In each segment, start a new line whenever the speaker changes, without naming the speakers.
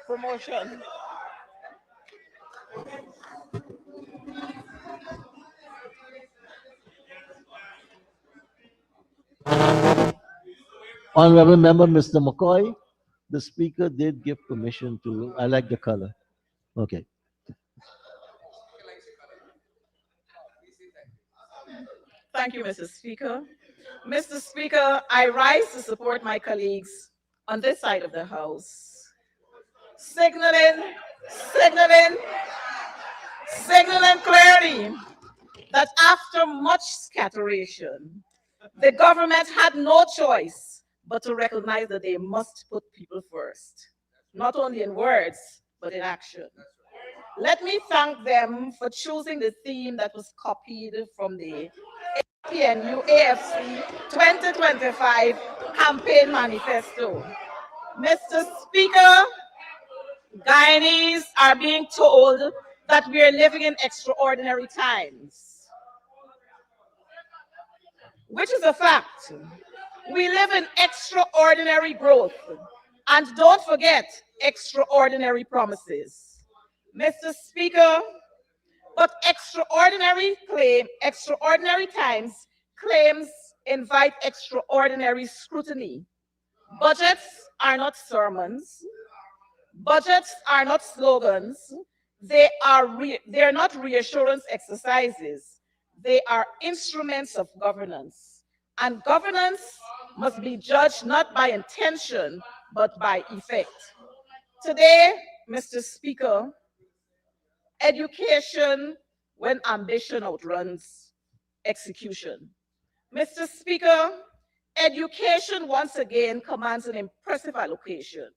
Promotion.
Honorable Member Mr. McCoy, the Speaker did give permission to, I like the color. Okay.
Thank you, Mr. Speaker. Mr. Speaker, I rise to support my colleagues on this side of the House, signaling, signaling, signaling clearly that after much scatteration, the government had no choice but to recognize that they must put people first, not only in words, but in action. Let me thank them for choosing the theme that was copied from the PNU AFC 2025 campaign manifesto. Mr. Speaker, Guyanese are being told that we are living in extraordinary times, which is a fact. We live in extraordinary growth, and don't forget extraordinary promises. Mr. Speaker, but extraordinary times claims invite extraordinary scrutiny. Budgets are not sermons. Budgets are not slogans. They're not reassurance exercises. They are instruments of governance. And governance must be judged not by intention, but by effect. Today, Mr. Speaker, education when ambition outruns execution. Mr. Speaker, education once again commands an impressive allocation.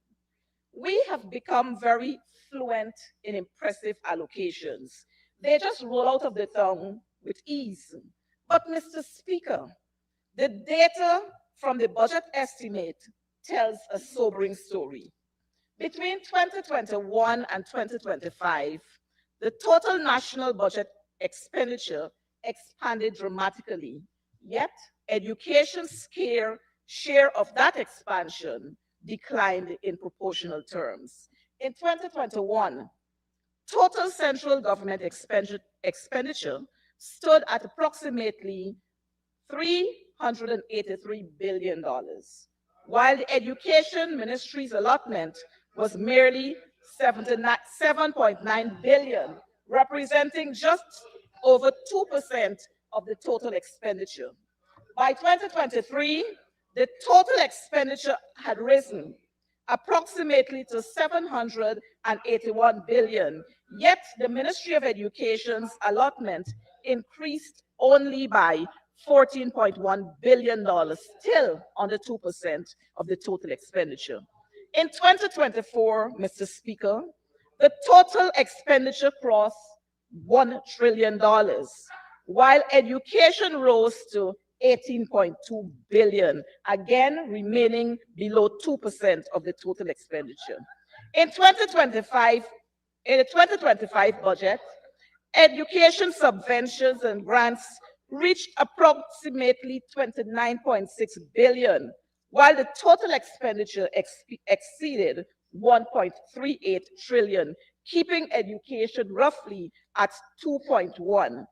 We have become very fluent in impressive allocations. They just roll out of the tongue with ease. But Mr. Speaker, the data from the budget estimate tells a sobering story. Between 2021 and 2025, the total national budget expenditure expanded dramatically, yet education's share of that expansion declined in proportional terms. In 2021, total central government expenditure stood at approximately $383 billion, while the Education Ministry's allotment was merely $7.9 billion, representing just over 2% of the total expenditure. By 2023, the total expenditure had risen approximately to $781 billion, yet the Ministry of Education's allotment increased only by $14.1 billion, still under 2% of the total expenditure. In 2024, Mr. Speaker, the total expenditure crossed $1 trillion, while education rose to $18.2 billion, again remaining below 2% of the total expenditure. In the 2025 budget, education subventions and grants reached approximately $29.6 billion, while the total expenditure exceeded $1.38 trillion, keeping education roughly at 2.1%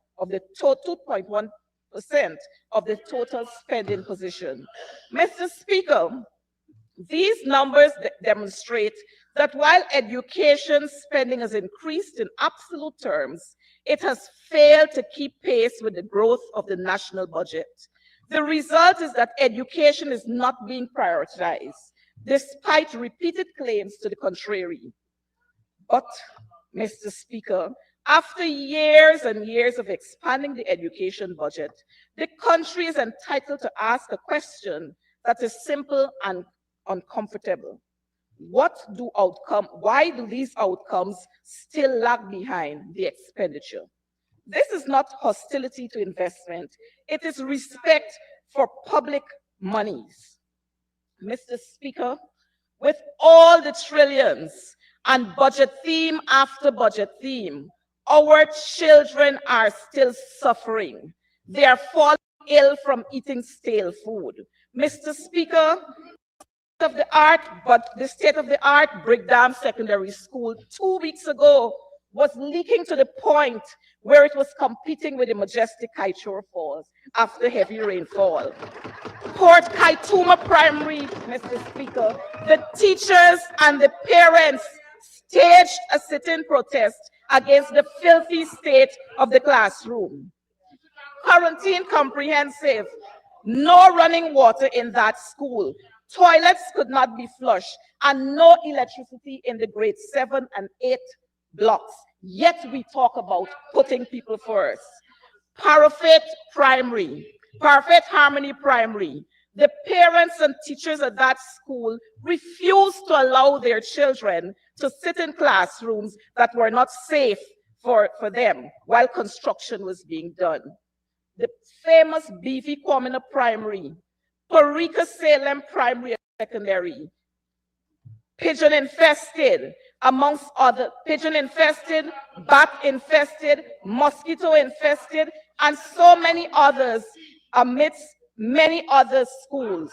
of the total spending position. Mr. Speaker, these numbers demonstrate that while education spending has increased in absolute terms, it has failed to keep pace with the growth of the national budget. The result is that education is not being prioritized, despite repeated claims to the contrary. But, Mr. Speaker, after years and years of expanding the education budget, the country is entitled to ask a question that is simple and uncomfortable. Why do these outcomes still lag behind the expenditure? This is not hostility to investment, it is respect for public monies. Mr. Speaker, with all the trillions and budget theme after budget theme, our children are still suffering. They are falling ill from eating stale food. Mr. Speaker, of the art, but the state of the art Brigham Secondary School 2 weeks ago was leaking to the point where it was competing with the majestic Kaituro Falls after heavy rainfall. Port Kaituma Primary, Mr. Speaker, the teachers and the parents staged a sit-in protest against the filthy state of the classroom. Quarantine comprehensive, no running water in that school. Toilets could not be flushed, and no electricity in the grade 7 and 8 blocks. Yet we talk about putting people first. Parapet Harmony Primary. The parents and teachers at that school refused to allow their children to sit in classrooms that were not safe for them while construction was being done. The famous BV Kwamina Primary, Parika Salem Primary and Secondary, pigeon infested, amongst other, pigeon infested, bat infested, mosquito infested, and so many others amidst many other schools.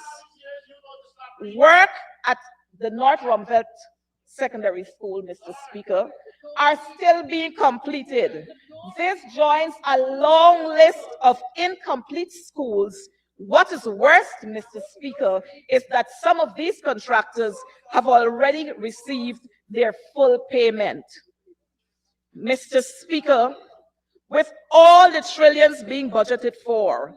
Work at the North Rumbelt Secondary School, Mr. Speaker, are still being completed. This joins a long list of incomplete schools. What is worse, Mr. Speaker, is that some of these contractors have already received their full payment. Mr. Speaker, with all the trillions being budgeted for,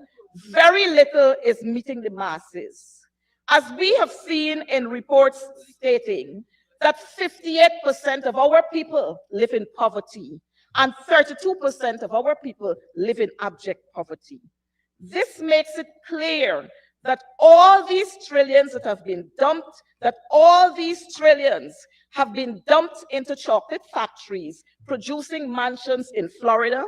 very little is meeting the masses. As we have seen in reports stating that 58% of our people live in poverty and 32% of our people live in abject poverty. This makes it clear that all these trillions that have been dumped, have been dumped into chocolate factories, producing mansions in Florida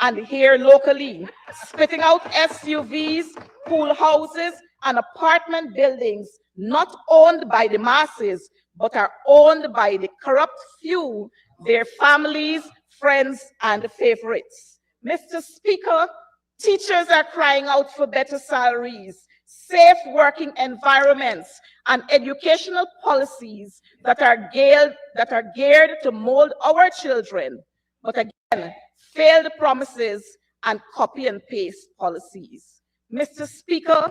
and here locally, spitting out SUVs, pool houses, and apartment buildings not owned by the masses, but are owned by the corrupt few, their families, friends, and favorites. Mr. Speaker, teachers are crying out for better salaries, safe working environments, and educational policies that are geared to mold our children, but again, failed promises and copy and paste policies. Mr. Speaker,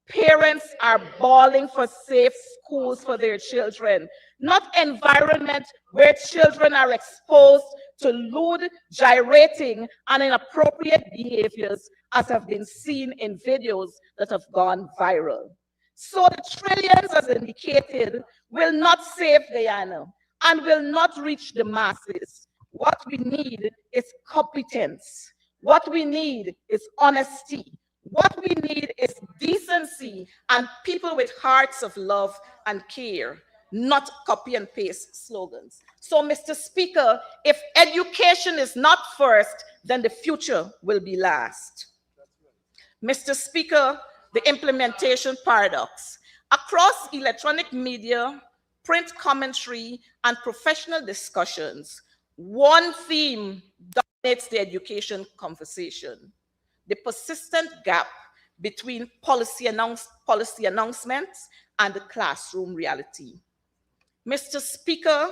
parents are bawling for safe schools for their children, not environment where children are exposed to lewd, gyrating, and inappropriate behaviors as have been seen in videos that have gone viral. So the trillions, as indicated, will not save Guyana and will not reach the masses. What we need is competence. What we need is honesty. What we need is decency and people with hearts of love and care, not copy and paste slogans. So, Mr. Speaker, if education is not first, then the future will be last. Mr. Speaker, the implementation paradox. Across electronic media, print commentary, and professional discussions, one theme dominates the education conversation: the persistent gap between policy announcements and the classroom reality. Mr. Speaker,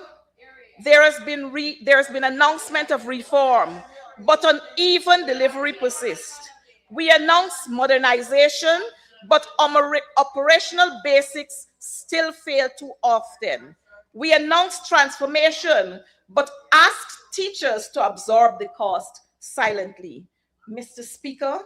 there has been announcement of reform, but uneven delivery persists. We announce modernization, but operational basics still fail too often. We announce transformation, but ask teachers to absorb the cost silently. Mr. Speaker,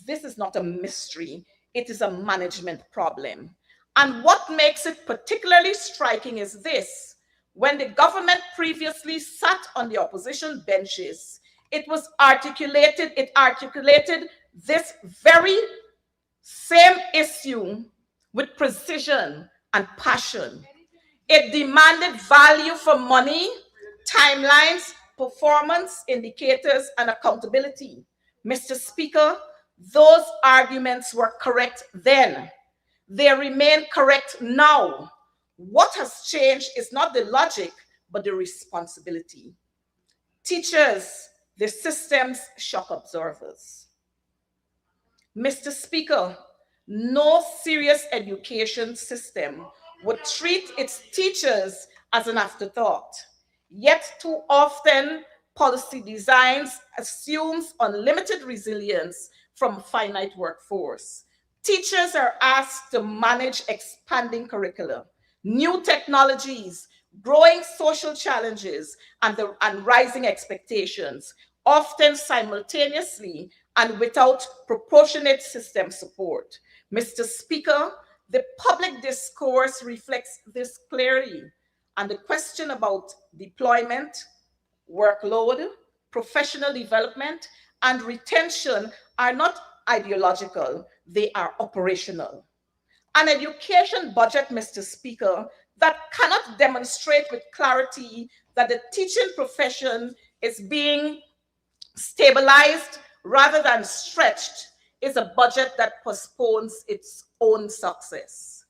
this is not a mystery. It is a management problem. And what makes it particularly striking is this: when the government previously sat on the opposition benches, it articulated this very same issue with precision and passion. It demanded value for money, timelines, performance indicators, and accountability. Mr. Speaker, those arguments were correct then. They remain correct now. What has changed is not the logic, but the responsibility. Teachers, the system's shock absorbers. Mr. Speaker, no serious education system would treat its teachers as an afterthought. Yet too often, policy designs assumes unlimited resilience from a finite workforce. Teachers are asked to manage expanding curricula, new technologies, growing social challenges, and rising expectations, often simultaneously and without proportionate system support. Mr. Speaker, the public discourse reflects this clearly, and the question about deployment, workload, professional development, and retention are not ideological, they are operational. An education budget, Mr. Speaker, that cannot demonstrate with clarity that the teaching profession is being stabilized rather than stretched is a budget that postpones its own success.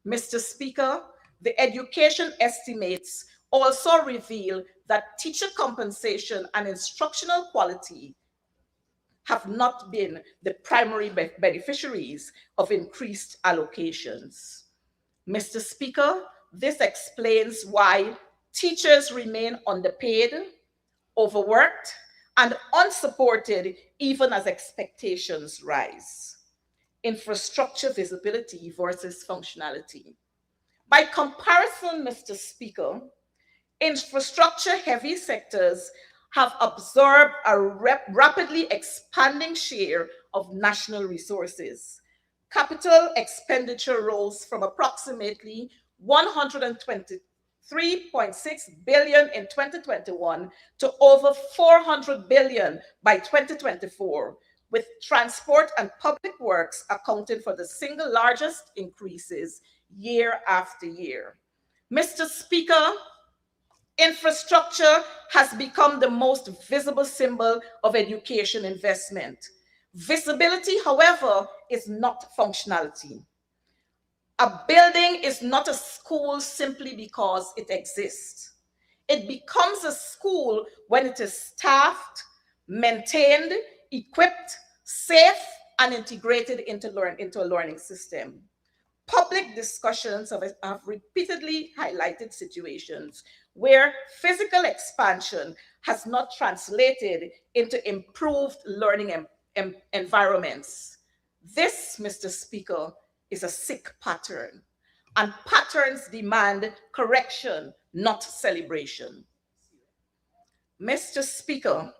Mr. Speaker, the education estimates also reveal that teacher compensation and instructional quality have not been the primary beneficiaries of increased allocations. Mr. Speaker, this explains why teachers remain underpaid, overworked, and unsupported even as expectations rise. Infrastructure visibility versus functionality. By comparison, Mr. Speaker, infrastructure-heavy sectors have absorbed a rapidly expanding share of national resources. Capital expenditure rose from approximately 123.6 billion in 2021 to over 400 billion by 2024, with transport and public works accounting for the single largest increases year after year. Mr. Speaker, infrastructure has become the most visible symbol of education investment. Visibility, however, is not functionality. A building is not a school simply because it exists. It becomes a school when it is staffed, maintained, equipped, safe, and integrated into a learning system. Public discussions have repeatedly highlighted situations where physical expansion has not translated into improved learning environments. This, Mr. Speaker, is a sick pattern, and patterns demand correction, not celebration. Mr. Speaker,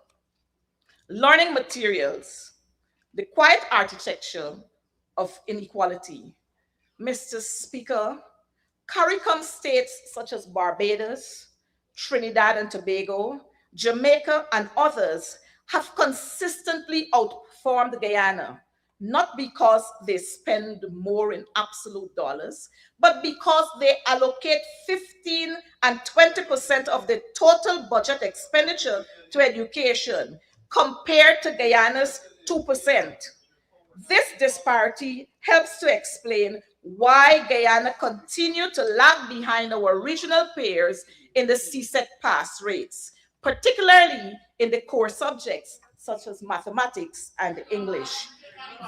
learning materials, the quiet architecture of inequality. Mr. Speaker, CARICOM states such as Barbados, Trinidad and Tobago, Jamaica, and others have consistently outperformed Guyana, not because they spend more in absolute dollars, but because they allocate 15 and 20% of the total budget expenditure to education, compared to Guyana's 2%. This disparity helps to explain why Guyana continued to lag behind our regional peers in the CSEC pass rates, particularly in the core subjects such as mathematics and English.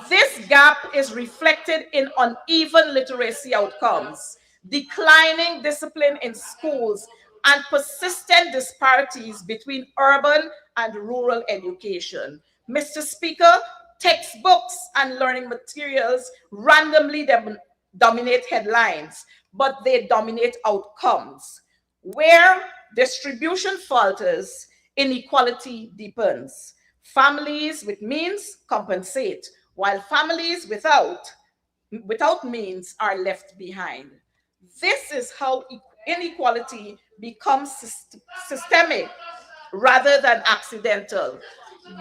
This gap is reflected in uneven literacy outcomes, declining discipline in schools, and persistent disparities between urban and rural education. Mr. Speaker, textbooks and learning materials randomly dominate headlines, but they dominate outcomes. Where distribution falters, inequality deepens. Families with means compensate, while families without means are left behind. This is how inequality becomes systemic rather than accidental.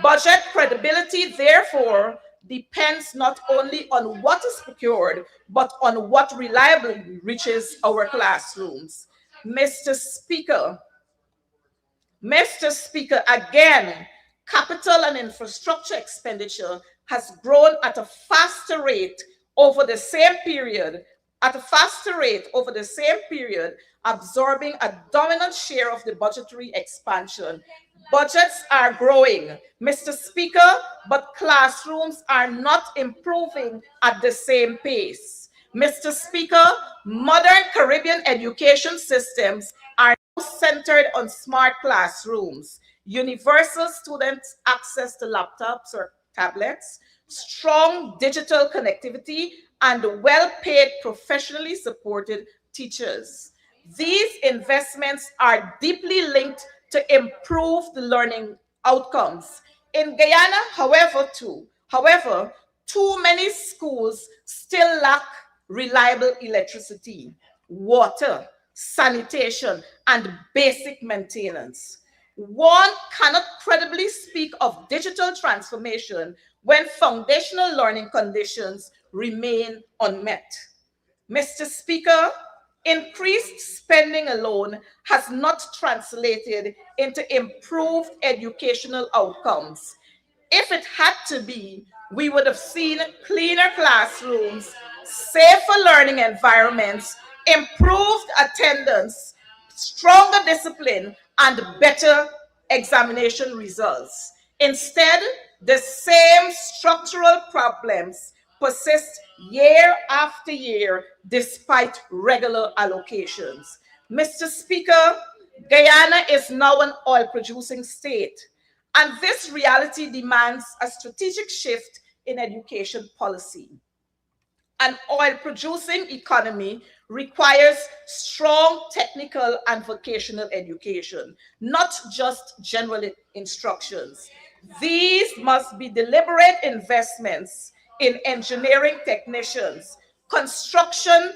Budget credibility, therefore, depends not only on what is procured, but on what reliably reaches our classrooms. Mr. Speaker, again, capital and infrastructure expenditure has grown at a faster rate over the same period, absorbing a dominant share of the budgetary expansion. Budgets are growing, Mr. Speaker, but classrooms are not improving at the same pace. Mr. Speaker, modern Caribbean education systems are now centered on smart classrooms, universal student access to laptops or tablets, strong digital connectivity, and well-paid, professionally supported teachers. These investments are deeply linked to improve the learning outcomes. In Guyana, however, too many schools still lack reliable electricity, water, sanitation, and basic maintenance. One cannot credibly speak of digital transformation when foundational learning conditions remain unmet. Mr. Speaker, increased spending alone has not translated into improved educational outcomes. If it had to be, we would have seen cleaner classrooms, safer learning environments, improved attendance, stronger discipline, and better examination results. Instead, the same structural problems persist year after year despite regular allocations. Mr. Speaker, Guyana is now an oil producing state, and this reality demands a strategic shift in education policy. An oil producing economy requires strong technical and vocational education, not just general instructions. These must be deliberate investments in engineering technicians, construction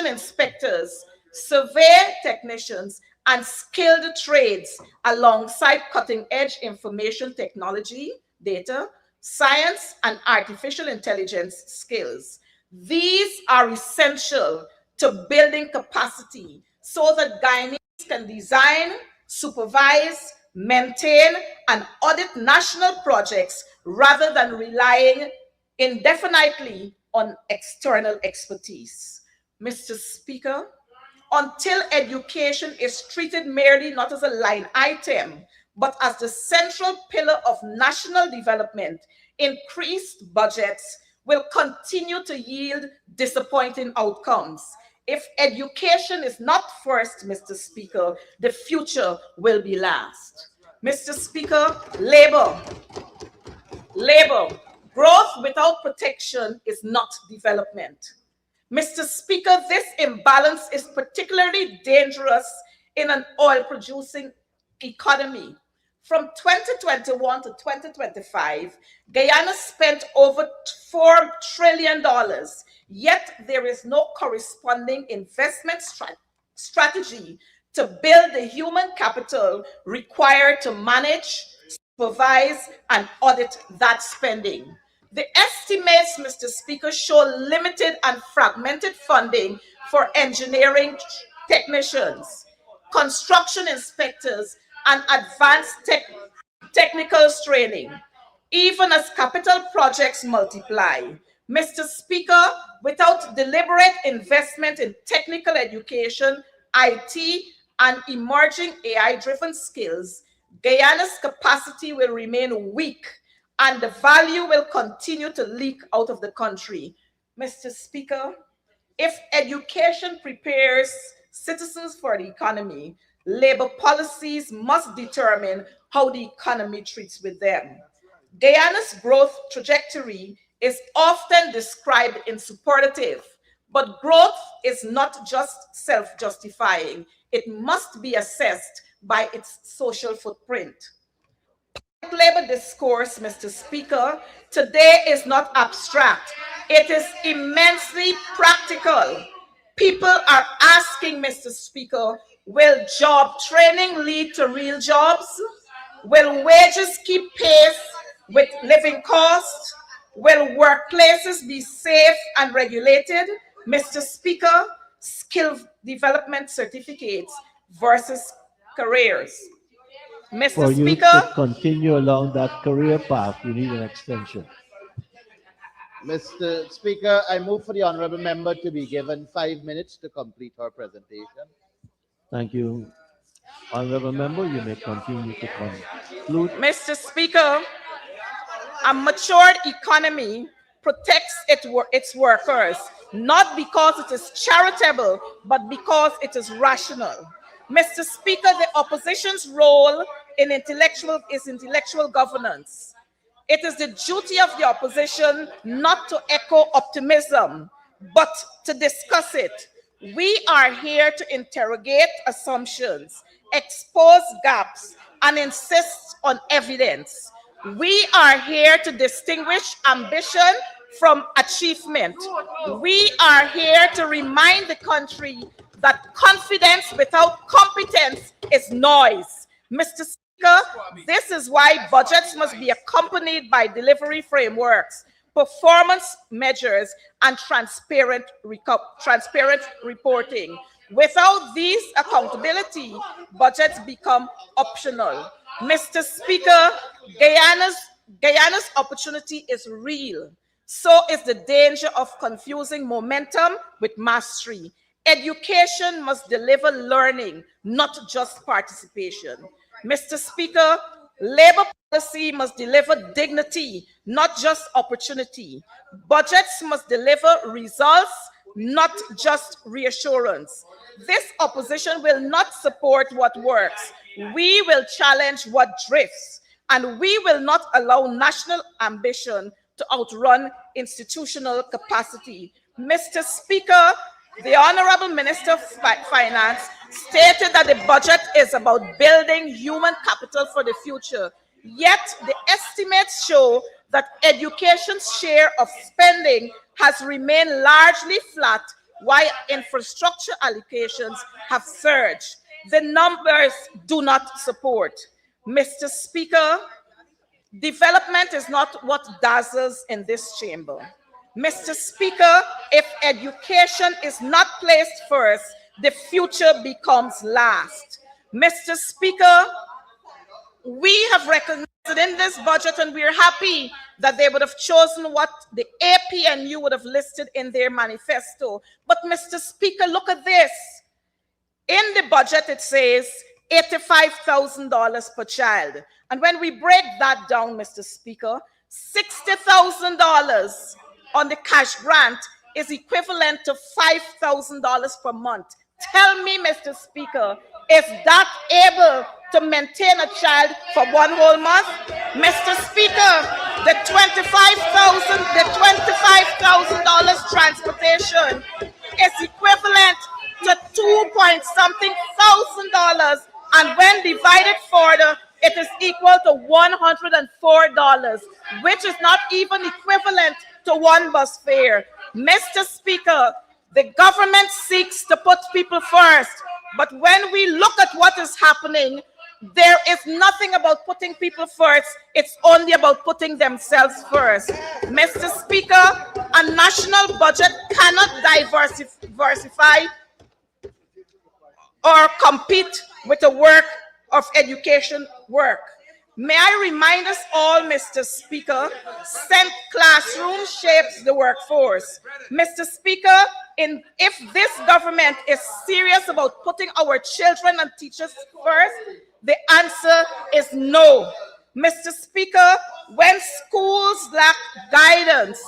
inspectors, survey technicians, and skilled trades alongside cutting edge information technology, data, science, and artificial intelligence skills. These are essential to building capacity so that Guyanese can design, supervise, maintain, and audit national projects rather than relying indefinitely on external expertise. Mr. Speaker, until education is treated merely not as a line item, but as the central pillar of national development, increased budgets will continue to yield disappointing outcomes. If education is not first, Mr. Speaker, the future will be last. Mr. Speaker, labor, growth without protection is not development. Mr. Speaker, this imbalance is particularly dangerous in an oil-producing economy. From 2021 to 2025, Guyana spent over $4 trillion, yet there is no corresponding investment strategy to build the human capital required to manage, supervise, and audit that spending. The estimates, Mr. Speaker, show limited and fragmented funding for engineering technicians, construction inspectors, and advanced technical training, even as capital projects multiply. Mr. Speaker, without deliberate investment in technical education, IT, and emerging AI-driven skills, Guyana's capacity will remain weak and the value will continue to leak out of the country. Mr. Speaker, if education prepares citizens for the economy, labor policies must determine how the economy treats with them. Guyana's growth trajectory is often described in superlative, but growth is not just self-justifying. It must be assessed by its social footprint. Labor discourse, Mr. Speaker, today is not abstract. It is immensely practical. People are asking, Mr. Speaker, will job training lead to real jobs? Will wages keep pace with living costs? Will workplaces be safe and regulated? Mr. Speaker, skill development certificates versus careers. Mr.
For you
Speaker,
to continue along that career path, you need an extension.
Mr. Speaker, I move for the honourable member to be given 5 minutes to complete her presentation.
Thank you. Honorable member, you may continue to conclude.
Mr. Speaker, a matured economy protects its workers not because it is charitable, but because it is rational. Mr. Speaker, the opposition's role in intellectual governance. It is the duty of the opposition not to echo optimism, but to discuss it. We are here to interrogate assumptions, expose gaps, and insist on evidence. We are here to distinguish ambition from achievement. We are here to remind the country that confidence without competence is noise. Mr. Speaker, this is why budgets must be accompanied by delivery frameworks, performance measures, and transparent reporting. Without these accountability, budgets become optional. Mr. Speaker, Guyana's opportunity is real. So is the danger of confusing momentum with mastery. Education must deliver learning, not just participation. Mr. Speaker, labor policy must deliver dignity, not just opportunity. Budgets must deliver results, not just reassurance. This opposition will not support what works. We will challenge what drifts, and we will not allow national ambition to outrun institutional capacity. Mr. Speaker, the Honorable Minister of Finance stated that the budget is about building human capital for the future. Yet the estimates show that education's share of spending has remained largely flat, while infrastructure allocations have surged. The numbers do not support. Mr. Speaker, development is not what dazzles in this chamber. Mr. Speaker, if education is not placed first, the future becomes last. Mr. Speaker, we have recognized it in this budget, and we are happy that they would have chosen what the APNU would have listed in their manifesto. But Mr. Speaker, look at this. In the budget, it says $85,000 per child. And when we break that down, Mr. Speaker, $60,000 on the cash grant is equivalent to $5,000 per month. Tell me, Mr. Speaker, is that able to maintain a child for one whole month? Mr. Speaker, the $25,000 transportation is equivalent to $2-point-something thousand, and when divided further, it is equal to $104, which is not even equivalent to one bus fare. Mr. Speaker, the government seeks to put people first, but when we look at what is happening, there is nothing about putting people first. It's only about putting themselves first. Mr. Speaker, a national budget cannot diversify or compete with the work of education work. May I remind us all, Mr. Speaker, classroom shapes the workforce. Mr. Speaker, if this government is serious about putting our children and teachers first, the answer is no. Mr. Speaker, when schools lack guidance,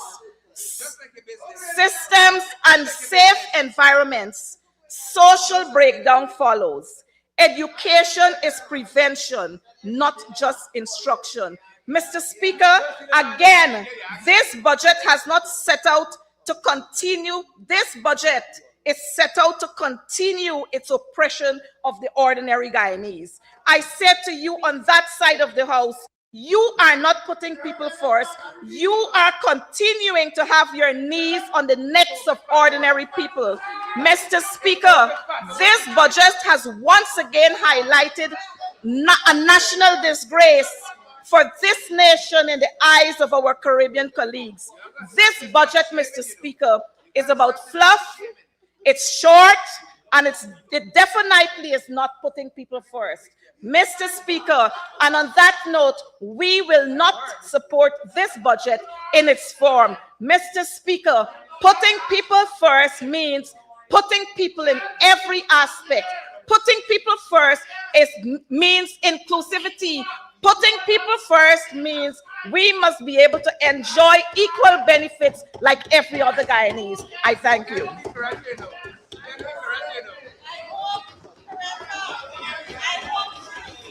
systems, and safe environments, social breakdown follows. Education is prevention, not just instruction. Mr. Speaker, again, this budget has not set out to continue. This budget is set out to continue its oppression of the ordinary Guyanese. I said to you on that side of the house, you are not putting people first. You are continuing to have your knees on the necks of ordinary people. Mr. Speaker, this budget has once again highlighted a national disgrace for this nation in the eyes of our Caribbean colleagues. This budget, Mr. Speaker, is about fluff, it's short, and it definitely is not putting people first. Mr. Speaker, and on that note, we will not support this budget in its form. Mr. Speaker, putting people first means putting people in every aspect. Putting people first means inclusivity. Putting people first means we must be able to enjoy equal benefits like every other Guyanese. I thank you.